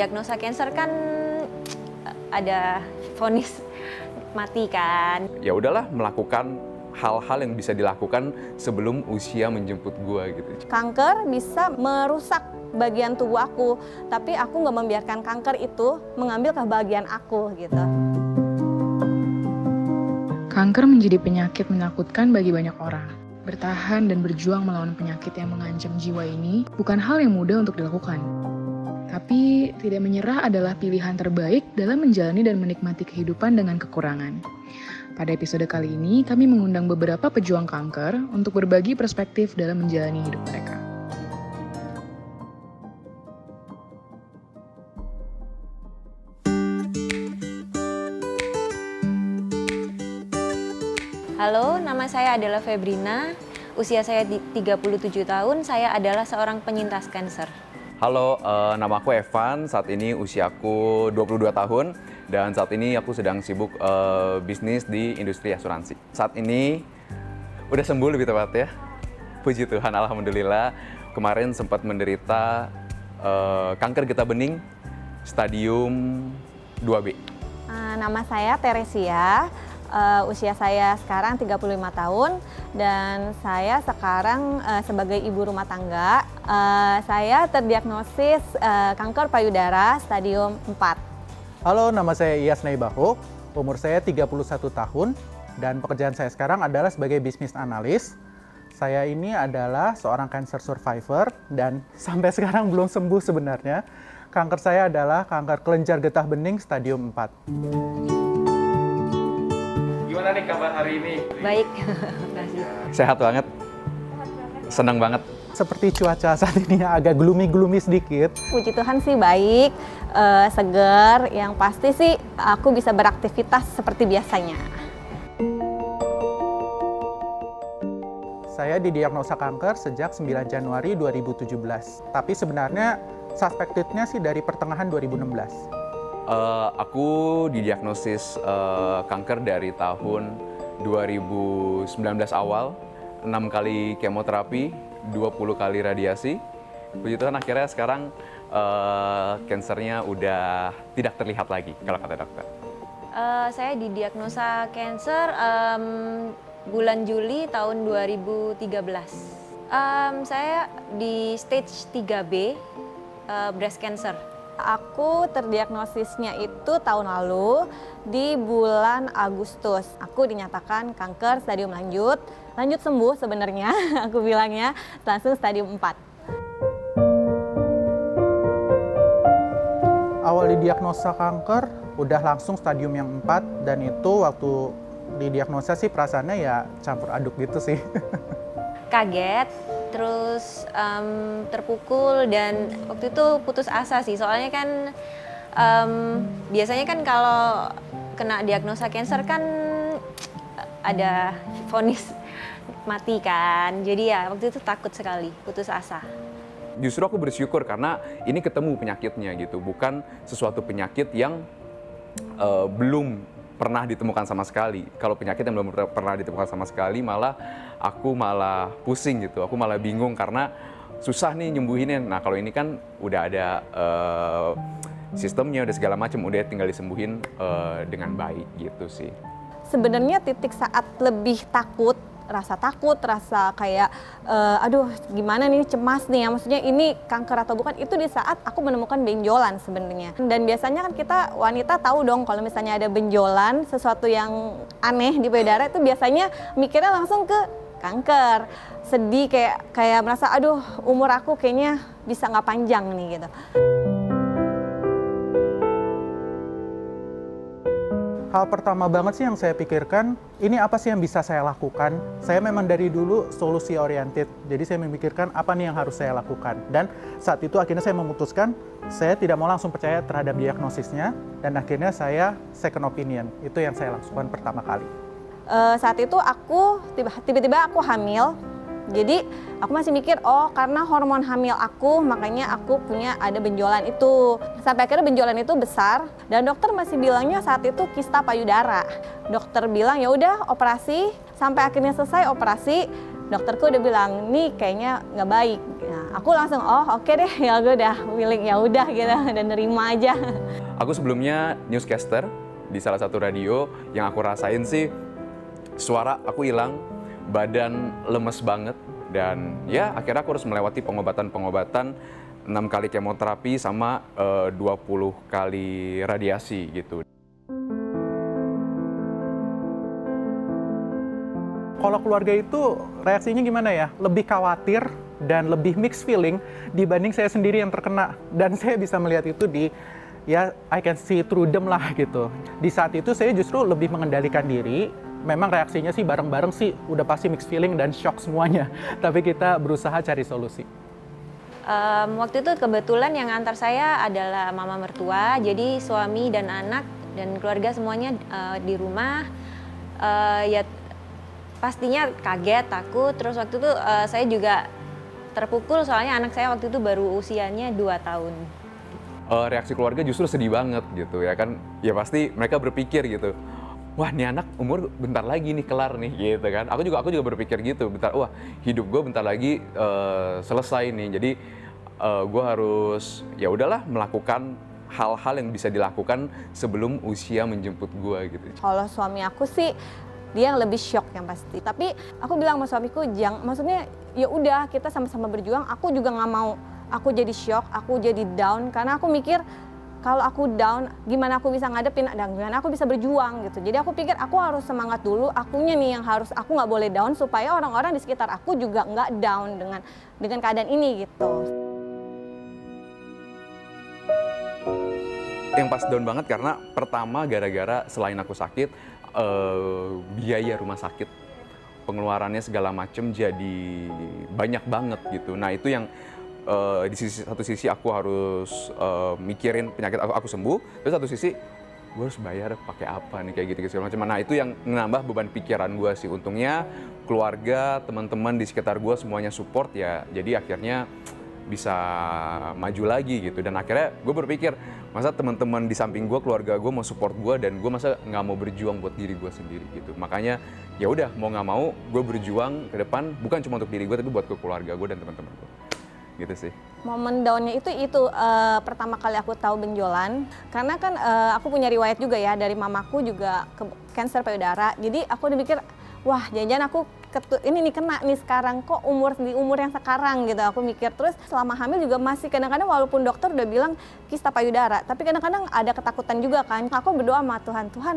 diagnosa kanker kan ada vonis mati kan. Ya udahlah, melakukan hal-hal yang bisa dilakukan sebelum usia menjemput gua gitu. Kanker bisa merusak bagian tubuh aku, tapi aku nggak membiarkan kanker itu mengambil kebahagiaan aku gitu. Kanker menjadi penyakit menakutkan bagi banyak orang. Bertahan dan berjuang melawan penyakit yang mengancam jiwa ini bukan hal yang mudah untuk dilakukan. Tapi tidak menyerah adalah pilihan terbaik dalam menjalani dan menikmati kehidupan dengan kekurangan. Pada episode kali ini, kami mengundang beberapa pejuang kanker untuk berbagi perspektif dalam menjalani hidup mereka. Halo, nama saya adalah Febrina. Usia saya 37 tahun, saya adalah seorang penyintas kanker. Halo, nama aku Evan, saat ini usiaku 22 tahun dan saat ini aku sedang sibuk bisnis di industri asuransi. Saat ini udah sembuh lebih tepat ya, puji Tuhan, alhamdulillah. Kemarin sempat menderita kanker getah bening stadium 2B. Nama saya Teresia. Usia saya sekarang 35 tahun dan saya sekarang sebagai ibu rumah tangga. Saya terdiagnosis kanker payudara stadium 4. Halo, nama saya Iyas Naibaho, umur saya 31 tahun dan pekerjaan saya sekarang adalah sebagai bisnis analis. Saya ini adalah seorang cancer survivor dan sampai sekarang belum sembuh sebenarnya. Kanker saya adalah kanker kelenjar getah bening stadium 4. Gimana nih kabar hari ini? Baik, terima kasih. Sehat banget, senang banget. Seperti cuaca saat ini agak gloomy sedikit. Puji Tuhan sih baik, seger, yang pasti sih aku bisa beraktivitas seperti biasanya. Saya didiagnosa kanker sejak 9 Januari 2017. Tapi sebenarnya suspektifnya sih dari pertengahan 2016. Aku didiagnosis kanker dari tahun 2019 awal, 6 kali kemoterapi, 20 kali radiasi. Puji Tuhan akhirnya sekarang kankernya udah tidak terlihat lagi kalau kata dokter. Saya didiagnosa kanker bulan Juli tahun 2013. Saya di stage 3B breast cancer. Aku terdiagnosisnya itu tahun lalu di bulan Agustus. Aku dinyatakan kanker stadium lanjut sembuh sebenarnya aku bilangnya, langsung stadium 4. Awal didiagnosa kanker udah langsung stadium yang 4 dan itu waktu didiagnosa sih perasaannya ya campur aduk gitu sih. Kaget, terus terpukul dan waktu itu putus asa sih, soalnya kan biasanya kan kalau kena diagnosa kanker kan ada vonis mati kan, jadi ya waktu itu takut sekali, putus asa. Justru aku bersyukur karena ini ketemu penyakitnya gitu, bukan sesuatu penyakit yang belum pernah ditemukan sama sekali. Kalau penyakit yang belum pernah ditemukan sama sekali, aku malah pusing gitu, aku malah bingung karena susah nih nyembuhinnya. Nah kalau ini kan udah ada sistemnya, udah segala macam, udah tinggal disembuhin dengan baik gitu sih. Sebenarnya titik saat lebih takut, rasa kayak aduh gimana nih, cemas nih ya, maksudnya ini kanker atau bukan, itu di saat aku menemukan benjolan sebenarnya. Dan biasanya kan kita wanita tahu dong kalau misalnya ada benjolan, sesuatu yang aneh di payudara itu biasanya mikirnya langsung ke kanker. Sedih, kayak merasa aduh umur aku kayaknya bisa nggak panjang nih gitu. Hal pertama banget sih yang saya pikirkan, ini apa sih yang bisa saya lakukan? Saya memang dari dulu solusi oriented, jadi saya memikirkan apa nih yang harus saya lakukan. Dan saat itu akhirnya saya memutuskan, saya tidak mau langsung percaya terhadap diagnosisnya, dan akhirnya saya second opinion, itu yang saya lakukan pertama kali. Saat itu aku tiba-tiba aku hamil, jadi aku masih mikir, oh karena hormon hamil aku, makanya aku ada benjolan itu. Sampai akhirnya benjolan itu besar, dan dokter masih bilangnya saat itu kista payudara. Dokter bilang ya udah operasi, sampai akhirnya selesai operasi, dokterku udah bilang nih kayaknya nggak baik. Nah, aku langsung oke deh, ya gue udah willing, ya udah gitu, dan nerima aja. Aku sebelumnya newscaster di salah satu radio. Yang aku rasain sih suara aku hilang, badan lemes banget, dan ya akhirnya aku harus melewati pengobatan 6 kali kemoterapi sama 20 kali radiasi gitu. Kalau keluarga itu reaksinya gimana ya? Lebih khawatir dan lebih mixed feeling dibanding saya sendiri yang terkena. Dan saya bisa melihat itu ya I can see through them lah gitu. Di saat itu saya justru lebih mengendalikan diri. Memang reaksinya sih bareng-bareng sih udah pasti mixed feeling dan shock semuanya. Tapi kita berusaha cari solusi. Waktu itu kebetulan yang antar saya adalah mama mertua, jadi suami dan anak dan keluarga semuanya di rumah. Ya pastinya kaget, takut. Terus waktu itu saya juga terpukul soalnya anak saya waktu itu baru usianya 2 tahun. Reaksi keluarga justru sedih banget gitu ya kan. Ya pasti mereka berpikir gitu, wah nih anak umur bentar lagi nih kelar nih gitu kan. Aku juga berpikir gitu, wah hidup gue bentar lagi selesai nih. Jadi gue harus ya udahlah melakukan hal-hal yang bisa dilakukan sebelum usia menjemput gue gitu. Kalau suami aku sih dia yang lebih shock yang pasti. Tapi aku bilang sama suamiku, maksudnya ya udah kita sama-sama berjuang. Aku juga nggak mau aku jadi shock, aku jadi down, karena aku mikir kalau aku down, gimana aku bisa ngadepin dan gimana aku bisa berjuang gitu. Jadi aku pikir aku harus semangat dulu, akunya nih yang harus, aku nggak boleh down supaya orang-orang di sekitar aku juga nggak down dengan keadaan ini gitu. Yang pas down banget karena pertama gara-gara selain aku sakit, biaya rumah sakit, pengeluarannya segala macem jadi banyak banget gitu. Nah itu yang di satu sisi aku harus mikirin penyakit aku sembuh, terus satu sisi gue harus bayar pakai apa nih kayak gitu segala macam. Nah itu yang menambah beban pikiran gue sih. Untungnya keluarga, teman-teman di sekitar gue semuanya support ya, jadi akhirnya bisa maju lagi gitu. Dan akhirnya gue berpikir, masa teman-teman di samping gue, keluarga gue mau support gue, dan gue masa nggak mau berjuang buat diri gue sendiri gitu. Makanya ya udah mau nggak mau gue berjuang ke depan, bukan cuma untuk diri gue tapi buat ke keluarga gue dan teman-teman gue gitu sih. Momen downnya itu pertama kali aku tahu benjolan, karena kan aku punya riwayat juga ya dari mamaku juga kanker payudara. Jadi aku udah mikir, wah jangan-jangan aku ini nih kena nih sekarang, kok di umur yang sekarang gitu. Aku mikir terus selama hamil juga masih kadang-kadang walaupun dokter udah bilang kista payudara, tapi kadang-kadang ada ketakutan juga kan. Aku berdoa sama Tuhan,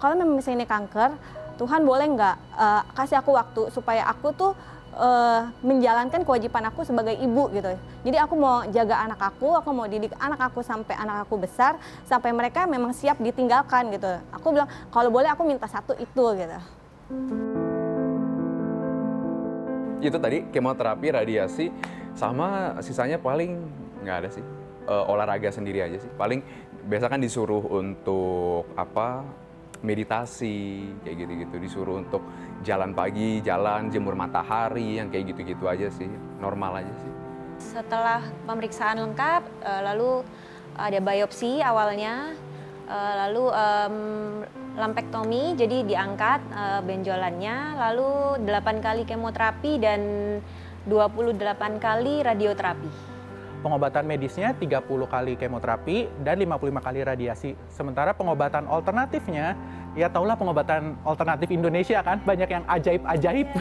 kalau memang misalnya ini kanker, Tuhan boleh nggak kasih aku waktu supaya aku tuh menjalankan kewajiban aku sebagai ibu gitu. Jadi aku mau jaga anak aku mau didik anak aku sampai anak aku besar, sampai mereka memang siap ditinggalkan gitu. Aku bilang kalau boleh aku minta satu itu gitu. Itu tadi kemoterapi, radiasi, sama sisanya paling nggak ada sih. Olahraga sendiri aja sih. Paling biasa kan disuruh untuk meditasi kayak gitu-gitu, disuruh untuk jalan pagi, jemur matahari, yang kayak gitu-gitu aja sih, normal aja sih. Setelah pemeriksaan lengkap, lalu ada biopsi awalnya, lalu lumpektomi, jadi diangkat benjolannya, lalu 8 kali kemoterapi dan 28 kali radioterapi. Pengobatan medisnya 30 kali kemoterapi dan 55 kali radiasi. Sementara pengobatan alternatifnya, ya taulah pengobatan alternatif Indonesia kan, banyak yang ajaib-ajaib.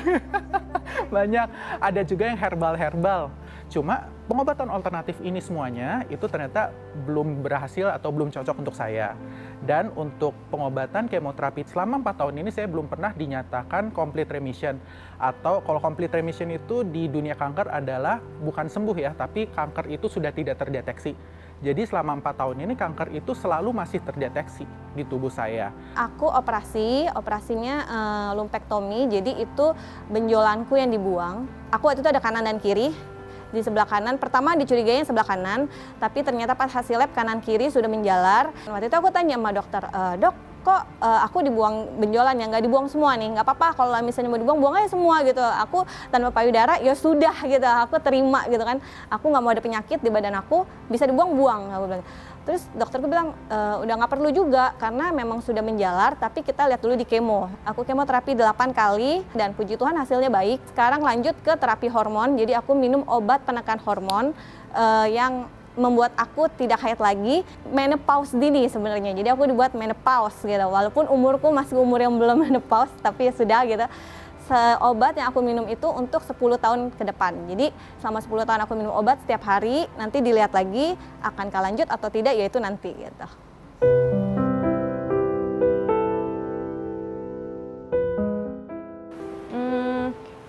Banyak, ada juga yang herbal-herbal. Cuma pengobatan alternatif ini semuanya itu ternyata belum berhasil atau belum cocok untuk saya. Dan untuk pengobatan kemoterapi selama 4 tahun ini saya belum pernah dinyatakan complete remission. Atau kalau complete remission itu di dunia kanker adalah bukan sembuh ya, tapi kanker itu sudah tidak terdeteksi. Jadi selama 4 tahun ini kanker itu selalu masih terdeteksi di tubuh saya. Aku operasinya lumpektomi, jadi itu benjolanku yang dibuang. Aku waktu itu ada kanan dan kiri. Di sebelah kanan, pertama dicurigainya sebelah kanan, tapi ternyata pas hasil lab kanan kiri sudah menjalar. Waktu itu aku tanya sama dokter, dok kok aku dibuang benjolan ya, nggak dibuang semua nih, nggak apa-apa kalau misalnya mau dibuang, buang aja semua gitu. Aku tanpa payudara ya sudah gitu, aku terima gitu kan. Aku nggak mau ada penyakit di badan aku, bisa dibuang, buang. Aku bilang, Terus dokterku bilang, udah nggak perlu juga karena memang sudah menjalar, tapi kita lihat dulu di kemo. Aku kemoterapi 8 kali dan puji Tuhan hasilnya baik. Sekarang lanjut ke terapi hormon, jadi aku minum obat penekan hormon yang membuat aku tidak haid lagi, menopause dini sebenarnya. Jadi aku dibuat menopause gitu, walaupun umurku masih umur yang belum menopause, tapi ya sudah gitu. Obat yang aku minum itu untuk 10 tahun ke depan. Jadi selama 10 tahun aku minum obat setiap hari, nanti dilihat lagi akankah lanjut atau tidak, yaitu nanti gitu.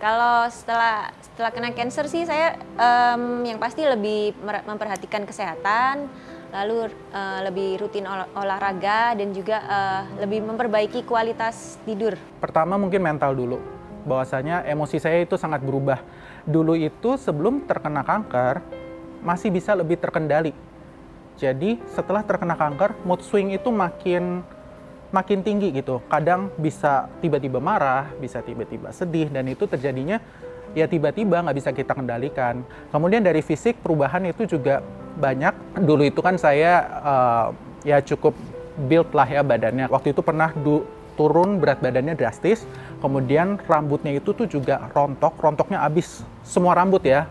Kalau setelah kena cancer sih saya yang pasti lebih memperhatikan kesehatan, lalu lebih rutin olahraga dan juga lebih memperbaiki kualitas tidur. Pertama mungkin mental dulu. Bahwasanya emosi saya itu sangat berubah. Dulu itu sebelum terkena kanker masih bisa lebih terkendali. Jadi setelah terkena kanker mood swing itu makin tinggi gitu. Kadang bisa tiba-tiba marah, bisa tiba-tiba sedih, dan itu terjadinya ya tiba-tiba nggak bisa kita kendalikan. Kemudian dari fisik perubahan itu juga banyak. Dulu itu kan saya ya cukup build lah ya badannya. Waktu itu pernah turun berat badannya drastis, kemudian rambutnya itu tuh juga rontoknya habis semua rambut ya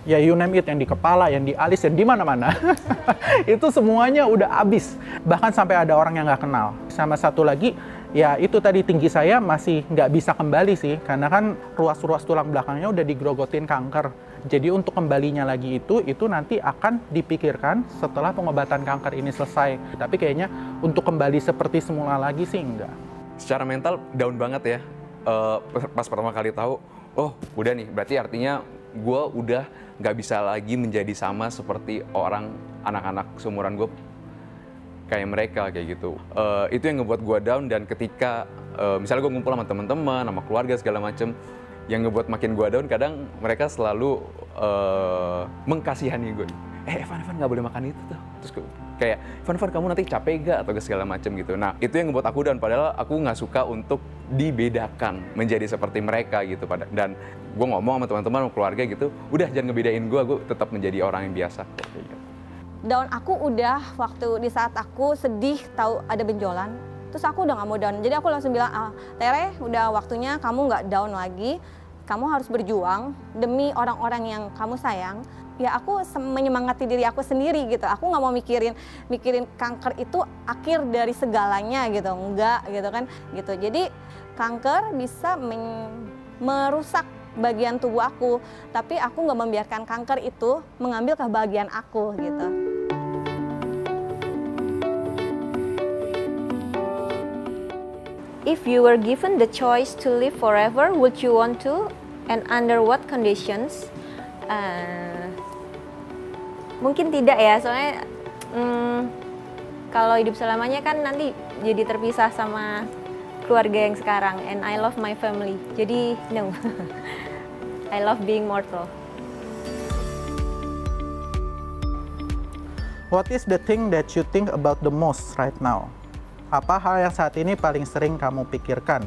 you name it, yang di kepala, yang di alis, yang di mana-mana. Itu semuanya udah habis, bahkan sampai ada orang yang nggak kenal. Sama satu lagi, ya itu tadi tinggi saya masih nggak bisa kembali sih, karena kan ruas-ruas tulang belakangnya udah digrogotin kanker. Jadi untuk kembalinya lagi itu nanti akan dipikirkan setelah pengobatan kanker ini selesai. Tapi kayaknya untuk kembali seperti semula lagi sih enggak. Secara mental down banget ya. Pas pertama kali tahu, oh udah nih, berarti artinya gue udah nggak bisa lagi menjadi sama seperti anak-anak seumuran gue kayak mereka kayak gitu. Itu yang ngebuat gue down, dan ketika misalnya gue ngumpul sama teman-teman, sama keluarga segala macem, yang ngebuat makin gue down, kadang mereka selalu mengkasihani gue. Evan nggak boleh makan itu tuh. Terus kayak, Evan kamu nanti capek gak? Atau segala macem gitu. Nah itu yang ngebuat aku down, padahal aku nggak suka untuk dibedakan menjadi seperti mereka gitu. Dan gue ngomong sama teman-teman, sama keluarga gitu, udah jangan ngebedain gue tetap menjadi orang yang biasa. Gitu. Down aku udah waktu di saat aku sedih tahu ada benjolan, terus aku udah nggak mau down. Jadi aku langsung bilang, Tere udah waktunya kamu nggak down lagi, kamu harus berjuang demi orang-orang yang kamu sayang. Ya aku menyemangati diri aku sendiri gitu. Aku nggak mau mikirin kanker itu akhir dari segalanya gitu, enggak gitu kan gitu. Jadi kanker bisa merusak bagian tubuh aku, tapi aku nggak membiarkan kanker itu mengambil kebahagiaan aku gitu. If you were given the choice to live forever, would you want to? And under what conditions? Mungkin tidak ya, soalnya kalau hidup selamanya kan nanti jadi terpisah sama keluarga yang sekarang. And I love my family, jadi no. I love being mortal. What is the thing that you think about the most right now? Apa hal yang saat ini paling sering kamu pikirkan?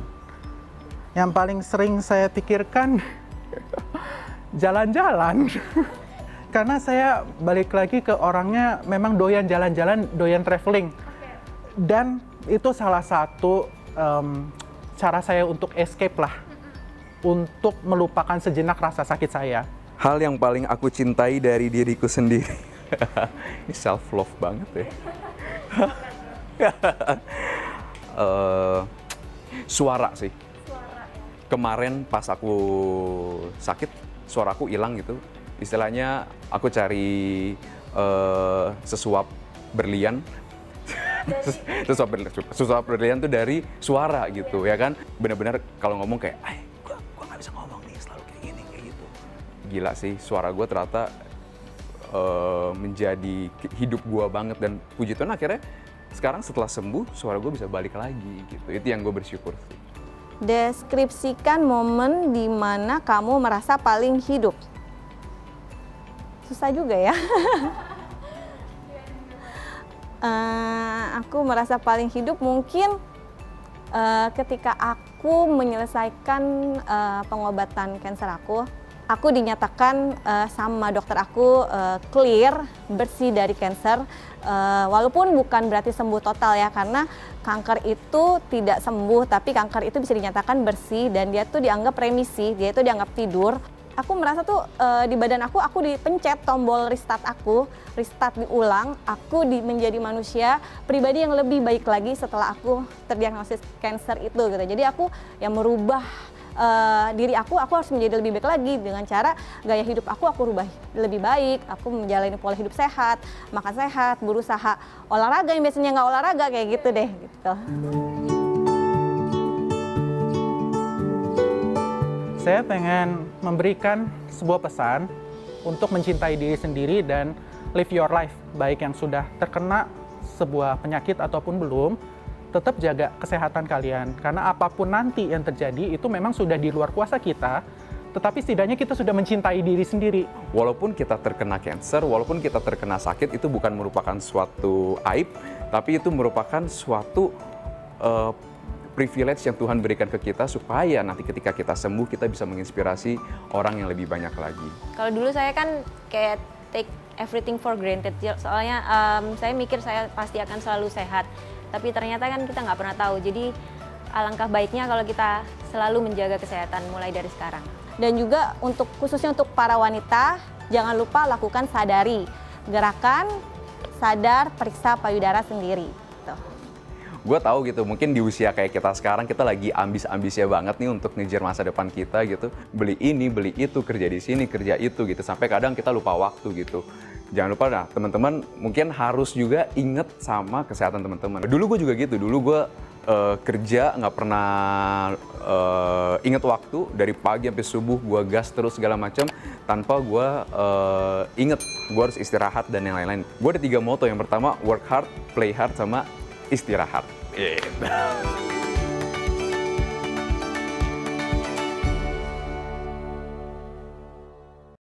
Yang paling sering saya pikirkan jalan-jalan. Karena saya balik lagi ke orangnya memang doyan jalan-jalan, doyan traveling. Dan itu salah satu cara saya untuk escape lah. Untuk melupakan sejenak rasa sakit saya. Hal yang paling aku cintai dari diriku sendiri. Ini self love banget ya. Suara sih. Kemarin pas aku sakit, suaraku hilang gitu. Istilahnya aku cari sesuap berlian. sesuap berlian tuh dari suara gitu ya kan. Benar-benar kalau ngomong kayak, gua nggak bisa ngomong nih, selalu kayak gini kayak gitu. Gila sih, suara gue ternyata menjadi hidup gue banget, dan puji Tuhan akhirnya sekarang setelah sembuh suara gue bisa balik lagi gitu. Itu yang gue bersyukur sih. Deskripsikan momen di mana kamu merasa paling hidup. Susah juga ya. Aku merasa paling hidup mungkin ketika aku menyelesaikan pengobatan kanker aku. aku dinyatakan sama dokter aku clear, bersih dari kanker. Walaupun bukan berarti sembuh total ya, karena kanker itu tidak sembuh, tapi kanker itu bisa dinyatakan bersih dan dia tuh dianggap remisi, dia itu dianggap tidur. Aku merasa tuh di badan aku dipencet tombol restart diulang, aku menjadi manusia pribadi yang lebih baik lagi setelah aku terdiagnosis kanker itu gitu. Jadi aku yang merubah diri aku harus menjadi lebih baik lagi dengan cara gaya hidup aku rubah lebih baik, aku menjalani pola hidup sehat, makan sehat, berusaha olahraga yang biasanya nggak olahraga kayak gitu deh gitu. Saya pengen memberikan sebuah pesan untuk mencintai diri sendiri dan live your life, baik yang sudah terkena sebuah penyakit ataupun belum. Tetap jaga kesehatan kalian, karena apapun nanti yang terjadi itu memang sudah di luar kuasa kita, tetapi setidaknya kita sudah mencintai diri sendiri. Walaupun kita terkena kanker, walaupun kita terkena sakit, itu bukan merupakan suatu aib, tapi itu merupakan suatu privilege yang Tuhan berikan ke kita supaya nanti ketika kita sembuh kita bisa menginspirasi orang yang lebih banyak lagi. Kalau dulu saya kan kayak take everything for granted, soalnya saya mikir saya pasti akan selalu sehat. Tapi ternyata kan kita nggak pernah tahu, jadi alangkah baiknya kalau kita selalu menjaga kesehatan mulai dari sekarang. Dan juga khususnya untuk para wanita, jangan lupa lakukan sadari, gerakan sadar periksa payudara sendiri. Gue tahu gitu, mungkin di usia kayak kita sekarang kita lagi ambis-ambisnya banget nih untuk ngejar masa depan kita gitu. Beli ini, beli itu, kerja di sini, kerja itu gitu. Sampai kadang kita lupa waktu gitu. Jangan lupa nah teman-teman mungkin harus juga inget sama kesehatan teman-teman. Dulu gue juga gitu, dulu gue kerja nggak pernah inget waktu, dari pagi sampai subuh gue gas terus segala macam tanpa gue inget gue harus istirahat dan yang lain-lain. Gue ada 3 moto, yang pertama work hard, play hard, sama istirahat.